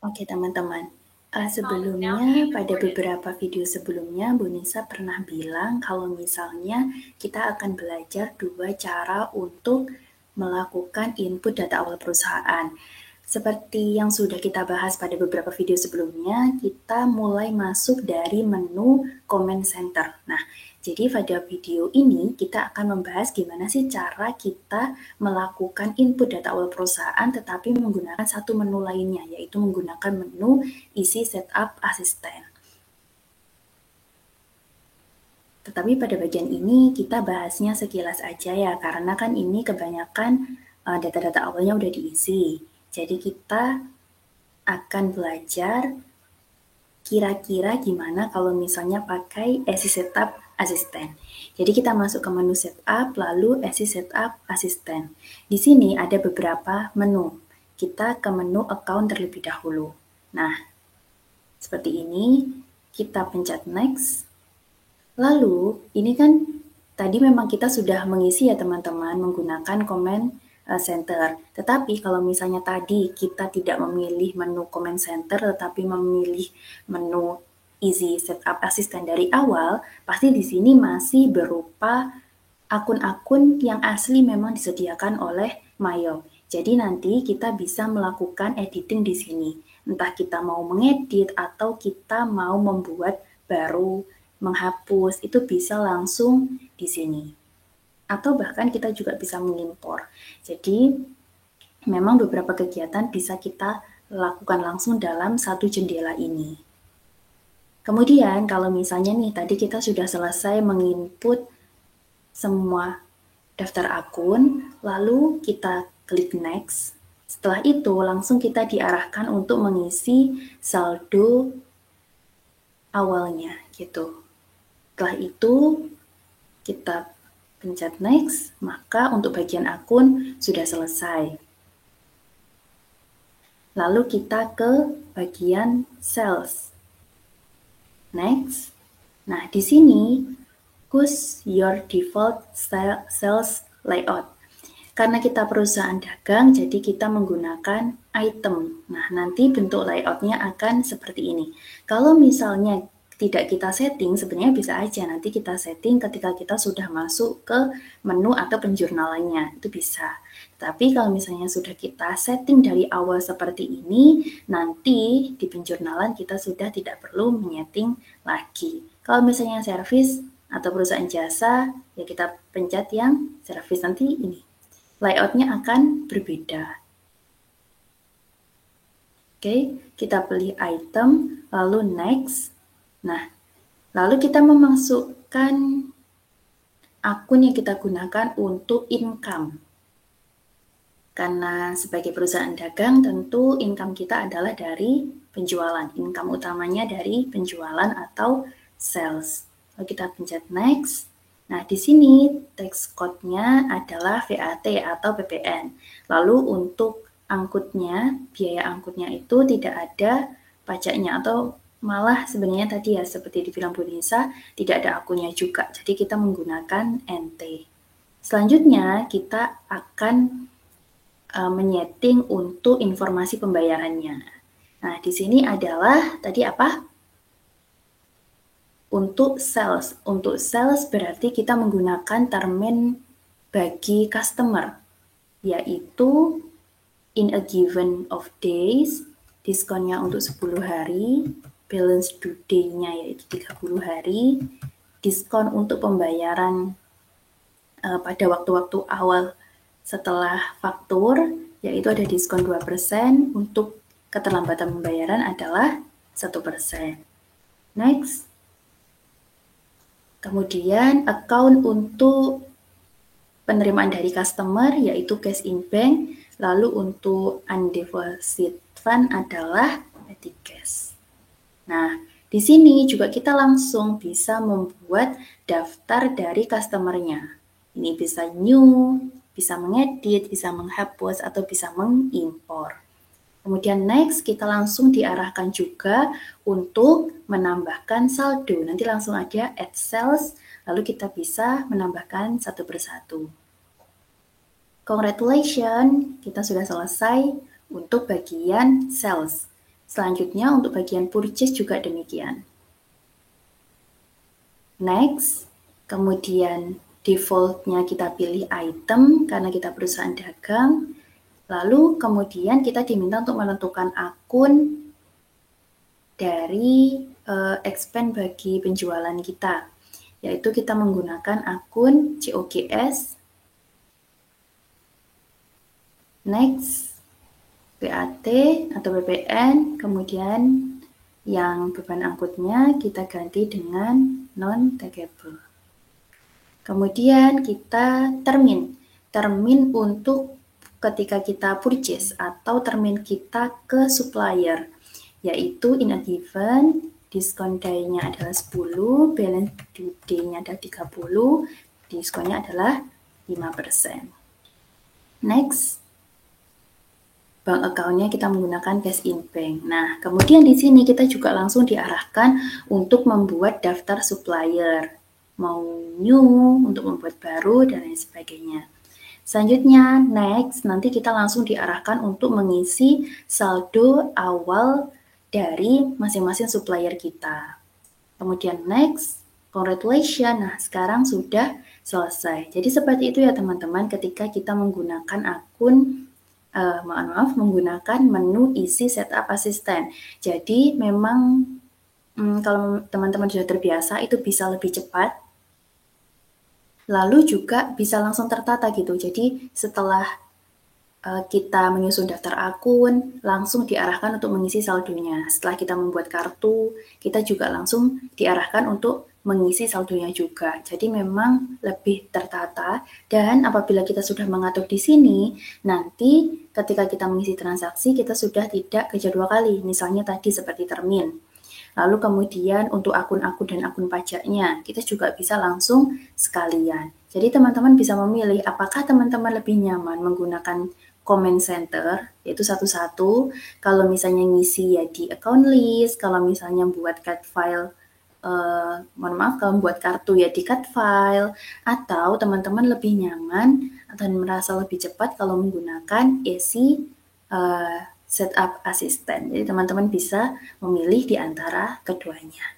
Oke teman-teman, sebelumnya pada beberapa video sebelumnya Bu Nisa pernah bilang kalau misalnya kita akan belajar 2 cara untuk melakukan input data awal perusahaan. Seperti yang sudah kita bahas pada beberapa video sebelumnya, kita mulai masuk dari menu Comment Center. Nah, jadi pada video ini kita akan membahas gimana sih cara kita melakukan input data awal perusahaan tetapi menggunakan satu menu lainnya, yaitu menggunakan menu isi setup asisten. Tetapi pada bagian ini kita bahasnya sekilas aja ya, karena kan ini kebanyakan data-data awalnya udah diisi. Jadi kita akan belajar kira-kira gimana kalau misalnya pakai isi setup asisten. Jadi kita masuk ke menu setup, lalu isi setup asisten. Di sini ada beberapa menu. Kita ke menu account terlebih dahulu. Nah, seperti ini, kita pencet next. Lalu, ini kan tadi memang kita sudah mengisi ya teman-teman menggunakan comment center. Tetapi kalau misalnya tadi kita tidak memilih menu comment center tetapi memilih menu easy setup assistant dari awal, pasti di sini masih berupa akun-akun yang asli memang disediakan oleh Mayo. Jadi nanti kita bisa melakukan editing di sini. Entah kita mau mengedit atau kita mau membuat baru, menghapus, itu bisa langsung di sini. Atau bahkan kita juga bisa mengimpor. Jadi memang beberapa kegiatan bisa kita lakukan langsung dalam satu jendela ini. Kemudian kalau misalnya nih tadi kita sudah selesai menginput semua daftar akun, lalu kita klik next. Setelah itu langsung kita diarahkan untuk mengisi saldo awalnya gitu. Setelah itu kita pencet next, maka untuk bagian akun sudah selesai. Lalu kita ke bagian sales. Next. Nah, di sini choose your default sales layout. Karena kita perusahaan dagang, jadi kita menggunakan item. Nah, nanti bentuk layoutnya akan seperti ini. Kalau misalnya tidak kita setting, sebenarnya bisa aja nanti kita setting ketika kita sudah masuk ke menu atau penjurnalannya, itu bisa. Tapi kalau misalnya sudah kita setting dari awal seperti ini, nanti di penjurnalan kita sudah tidak perlu menyeting lagi. Kalau misalnya service atau perusahaan jasa, ya kita pencet yang service nanti ini. Layoutnya akan berbeda. Oke, kita pilih item, lalu next. Nah, lalu kita memasukkan akun yang kita gunakan untuk income. Karena sebagai perusahaan dagang, tentu income kita adalah dari penjualan. Income utamanya dari penjualan atau sales. Lalu kita pencet next. Nah, di sini text code-nya adalah VAT atau PPN. Lalu untuk angkutnya, biaya angkutnya itu tidak ada pajaknya atau malah sebenarnya tadi ya seperti di film Bu Nisa tidak ada akunnya juga. Jadi kita menggunakan NT. Selanjutnya kita akan menyeting untuk informasi pembayarannya. Nah, di sini adalah tadi apa? Untuk sales. Untuk sales berarti kita menggunakan termin bagi customer, yaitu in a given of days, diskonnya untuk 10 hari, balance due day-nya yaitu 30 hari, diskon untuk pembayaran pada waktu-waktu awal setelah faktur, yaitu ada diskon 2%, untuk keterlambatan pembayaran adalah 1%. Next. Kemudian account untuk penerimaan dari customer yaitu cash in bank, lalu untuk undeposit fund adalah petty cash. Nah, di sini juga kita langsung bisa membuat daftar dari customer-nya. Ini bisa new, bisa mengedit, bisa menghapus, atau bisa mengimpor. Kemudian next, kita langsung diarahkan juga untuk menambahkan saldo. Nanti langsung ada add sales, lalu kita bisa menambahkan satu persatu. Congratulations, kita sudah selesai untuk bagian sales. Selanjutnya untuk bagian purchase juga demikian. Next, kemudian defaultnya kita pilih item karena kita perusahaan dagang. Lalu kemudian kita diminta untuk menentukan akun dari expense bagi penjualan kita, yaitu kita menggunakan akun COGS, next, PAT atau PPN, kemudian yang beban angkutnya kita ganti dengan non-taggable. Kemudian kita termin untuk ketika kita purchase atau termin kita ke supplier, yaitu in a given, diskon day-nya adalah 10, balance due day-nya adalah 30, diskonnya adalah 5%. Next, bank account-nya kita menggunakan cash in bank. Nah, kemudian di sini kita juga langsung diarahkan untuk membuat daftar supplier, mau new, untuk membuat baru, dan lain sebagainya. Selanjutnya, next, nanti kita langsung diarahkan untuk mengisi saldo awal dari masing-masing supplier kita. Kemudian next, congratulations. Nah, sekarang sudah selesai. Jadi seperti itu ya teman-teman ketika kita menggunakan akun menggunakan menu isi setup asisten. Jadi memang kalau teman-teman sudah terbiasa itu bisa lebih cepat. Lalu juga bisa langsung tertata gitu. Jadi setelah kita menyusun daftar akun, langsung diarahkan untuk mengisi saldonya. Setelah kita membuat kartu, kita juga langsung diarahkan untuk mengisi saldonya juga. Jadi memang lebih tertata, dan apabila kita sudah mengatur di sini, nanti ketika kita mengisi transaksi, kita sudah tidak kerja 2 kali. Misalnya tadi seperti termin. Lalu kemudian untuk akun-akun dan akun pajaknya, kita juga bisa langsung sekalian. Jadi teman-teman bisa memilih apakah teman-teman lebih nyaman menggunakan comment center, yaitu satu-satu. Kalau misalnya ngisi ya di account list, kalau misalnya buat cut file, mohon maaf, kalau buat kartu ya di cut file, atau teman-teman lebih nyaman atau merasa lebih cepat kalau menggunakan easy setup assistant. Jadi teman-teman bisa memilih di antara keduanya.